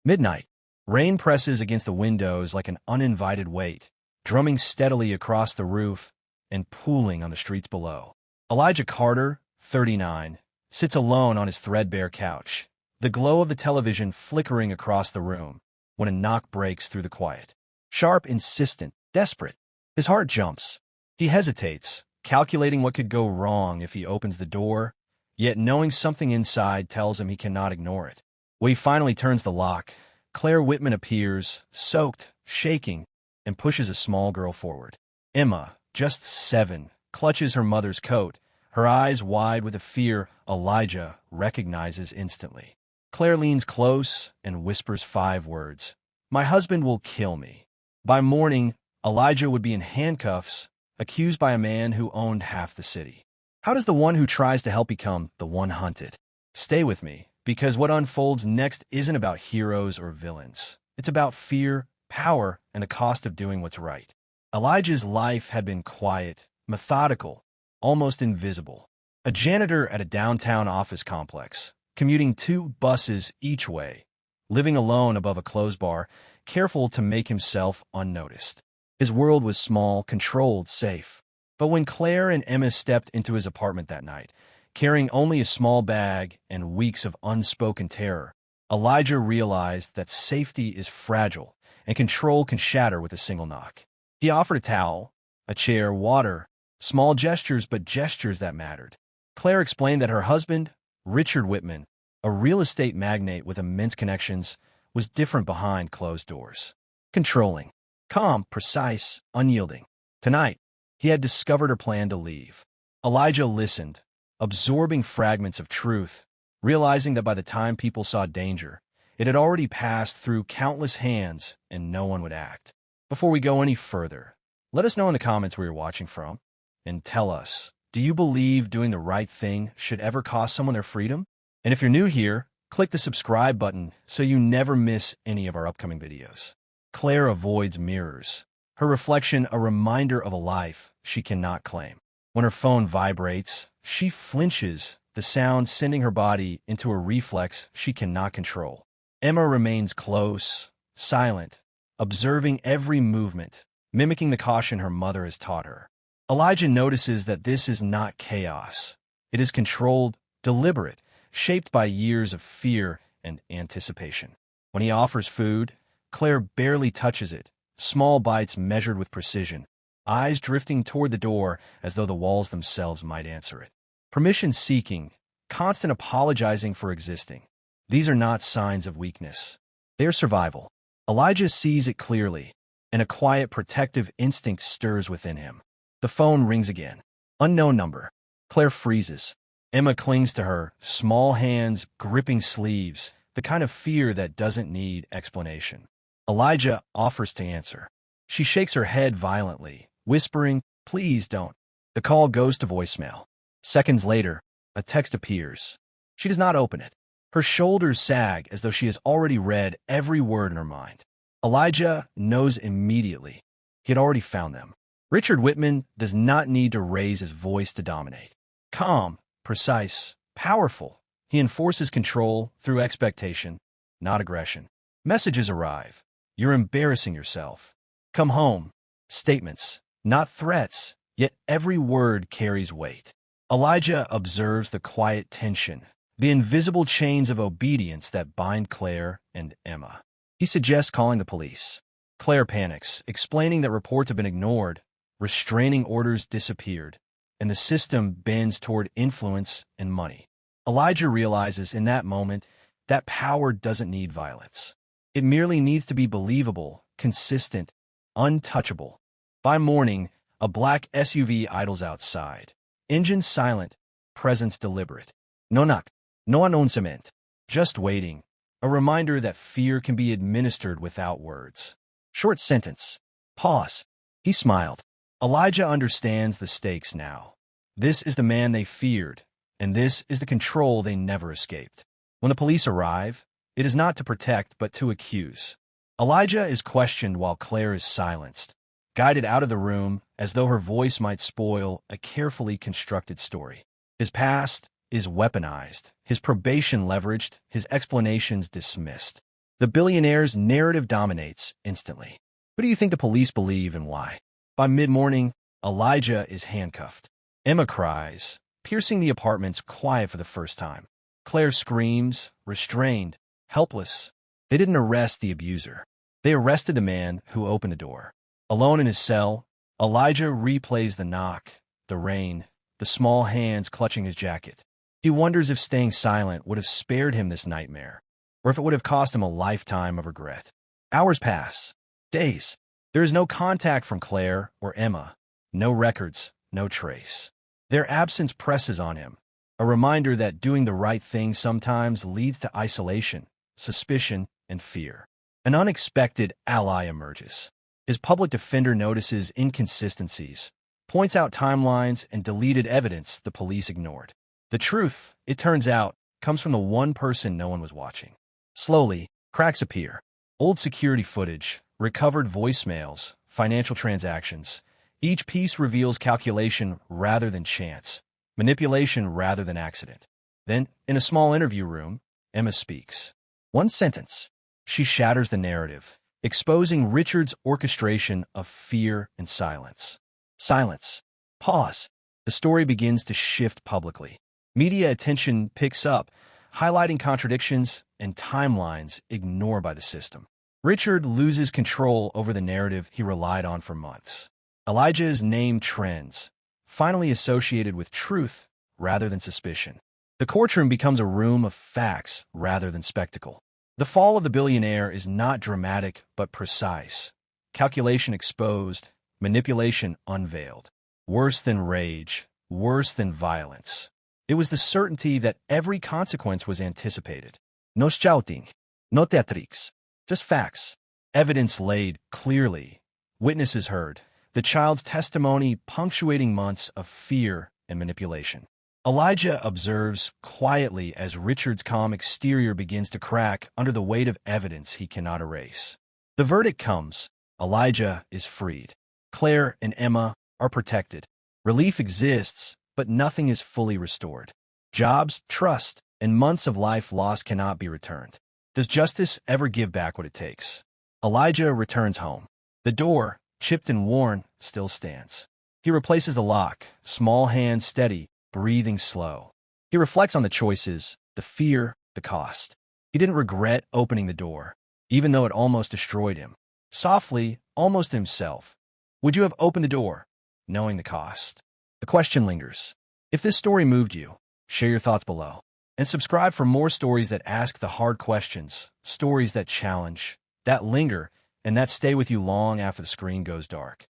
Midnight. Rain presses against the windows like an uninvited weight, drumming steadily across the roof and pooling on the streets below. Elijah Carter, 39, sits alone on his threadbare couch, the glow of the television flickering across the room, when a knock breaks through the quiet. Sharp, insistent, desperate. His heart jumps. He hesitates, calculating what could go wrong if he opens the door, yet knowing something inside tells him he cannot ignore it. When he finally turns the lock, Claire Whitman appears, soaked, shaking, and pushes a small girl forward. Emma, just 7, clutches her mother's coat, her eyes wide with a fear Elijah recognizes instantly. Claire leans close and whispers 5 words. "My husband will kill me." By morning, Elijah would be in handcuffs, accused by a man who owned half the city. How does the one who tries to help become the one hunted? Stay with me, because what unfolds next isn't about heroes or villains. It's about fear, power, and the cost of doing what's right. Elijah's life had been quiet, methodical, almost invisible. A janitor at a downtown office complex, commuting 2 buses each way, living alone above a clothes bar, careful to make himself unnoticed. His world was small, controlled, safe. But when Claire and Emma stepped into his apartment that night, carrying only a small bag and weeks of unspoken terror, Elijah realized that safety is fragile and control can shatter with a single knock. He offered a towel, a chair, water, small gestures, but gestures that mattered. Claire explained that her husband, Richard Whitman, a real estate magnate with immense connections, was different behind closed doors. Controlling, calm, precise, unyielding. Tonight, he had discovered her plan to leave. Elijah listened, absorbing fragments of truth, realizing that by the time people saw danger, it had already passed through countless hands and no one would act. Before we go any further, let us know in the comments where you're watching from, and tell us, do you believe doing the right thing should ever cost someone their freedom? And if you're new here, click the subscribe button so you never miss any of our upcoming videos. Claire avoids mirrors, her reflection a reminder of a life she cannot claim. When her phone vibrates, she flinches, the sound sending her body into a reflex she cannot control. Emma remains close, silent, observing every movement, mimicking the caution her mother has taught her. Elijah notices that this is not chaos. It is controlled, deliberate, shaped by years of fear and anticipation. When he offers food, Claire barely touches it, small bites measured with precision, eyes drifting toward the door as though the walls themselves might answer it. Permission-seeking, constant apologizing for existing. These are not signs of weakness. They are survival. Elijah sees it clearly, and a quiet protective instinct stirs within him. The phone rings again. Unknown number. Claire freezes. Emma clings to her, small hands gripping sleeves, the kind of fear that doesn't need explanation. Elijah offers to answer. She shakes her head violently, whispering, "Please don't." The call goes to voicemail. Seconds later, a text appears. She does not open it. Her shoulders sag as though she has already read every word in her mind. Elijah knows immediately. He had already found them. Richard Whitman does not need to raise his voice to dominate. Calm, precise, powerful, he enforces control through expectation, not aggression. Messages arrive. You're embarrassing yourself. Come home. Statements, not threats, yet every word carries weight. Elijah observes the quiet tension, the invisible chains of obedience that bind Claire and Emma. He suggests calling the police. Claire panics, explaining that reports have been ignored, restraining orders disappeared, and the system bends toward influence and money. Elijah realizes in that moment that power doesn't need violence. It merely needs to be believable, consistent, untouchable. By morning, a black SUV idles outside. Engine silent, presence deliberate. No knock, no announcement. Just waiting. A reminder that fear can be administered without words. Short sentence. Pause. He smiled. Elijah understands the stakes now. This is the man they feared, and this is the control they never escaped. When the police arrive, it is not to protect but to accuse. Elijah is questioned while Claire is silenced, guided out of the room as though her voice might spoil a carefully constructed story. His past is weaponized, his probation leveraged, his explanations dismissed. The billionaire's narrative dominates instantly. Who do you think the police believe and why? By mid-morning, Elijah is handcuffed. Emma cries, piercing the apartment's quiet for the first time. Claire screams, restrained, helpless. They didn't arrest the abuser. They arrested the man who opened the door. Alone in his cell, Elijah replays the knock, the rain, the small hands clutching his jacket. He wonders if staying silent would have spared him this nightmare, or if it would have cost him a lifetime of regret. Hours pass. Days. There is no contact from Claire or Emma. No records, no trace. Their absence presses on him, a reminder that doing the right thing sometimes leads to isolation, suspicion, and fear. An unexpected ally emerges. His public defender notices inconsistencies, points out timelines, and deleted evidence the police ignored. The truth, it turns out, comes from the one person no one was watching. Slowly, cracks appear. Old security footage, recovered voicemails, financial transactions. Each piece reveals calculation rather than chance, manipulation rather than accident. Then, in a small interview room, Emma speaks. One sentence. She shatters the narrative, exposing Richard's orchestration of fear and silence. Silence. Pause. The story begins to shift publicly. Media attention picks up, highlighting contradictions and timelines ignored by the system. Richard loses control over the narrative he relied on for months. Elijah's name trends, finally associated with truth rather than suspicion. The courtroom becomes a room of facts rather than spectacle. The fall of the billionaire is not dramatic but precise. Calculation exposed, manipulation unveiled. Worse than rage, worse than violence. It was the certainty that every consequence was anticipated. No shouting, no theatrics, just facts. Evidence laid clearly. Witnesses heard. The child's testimony punctuating months of fear and manipulation. Elijah observes quietly as Richard's calm exterior begins to crack under the weight of evidence he cannot erase. The verdict comes. Elijah is freed. Claire and Emma are protected. Relief exists, but nothing is fully restored. Jobs, trust, and months of life lost cannot be returned. Does justice ever give back what it takes? Elijah returns home. The door, chipped and worn, still stands. He replaces the lock, small hands steady, breathing slow. He reflects on the choices, the fear, the cost. He didn't regret opening the door, even though it almost destroyed him. Softly, almost himself. Would you have opened the door, knowing the cost? The question lingers. If this story moved you, share your thoughts below. And subscribe for more stories that ask the hard questions, stories that challenge, that linger, and that stay with you long after the screen goes dark.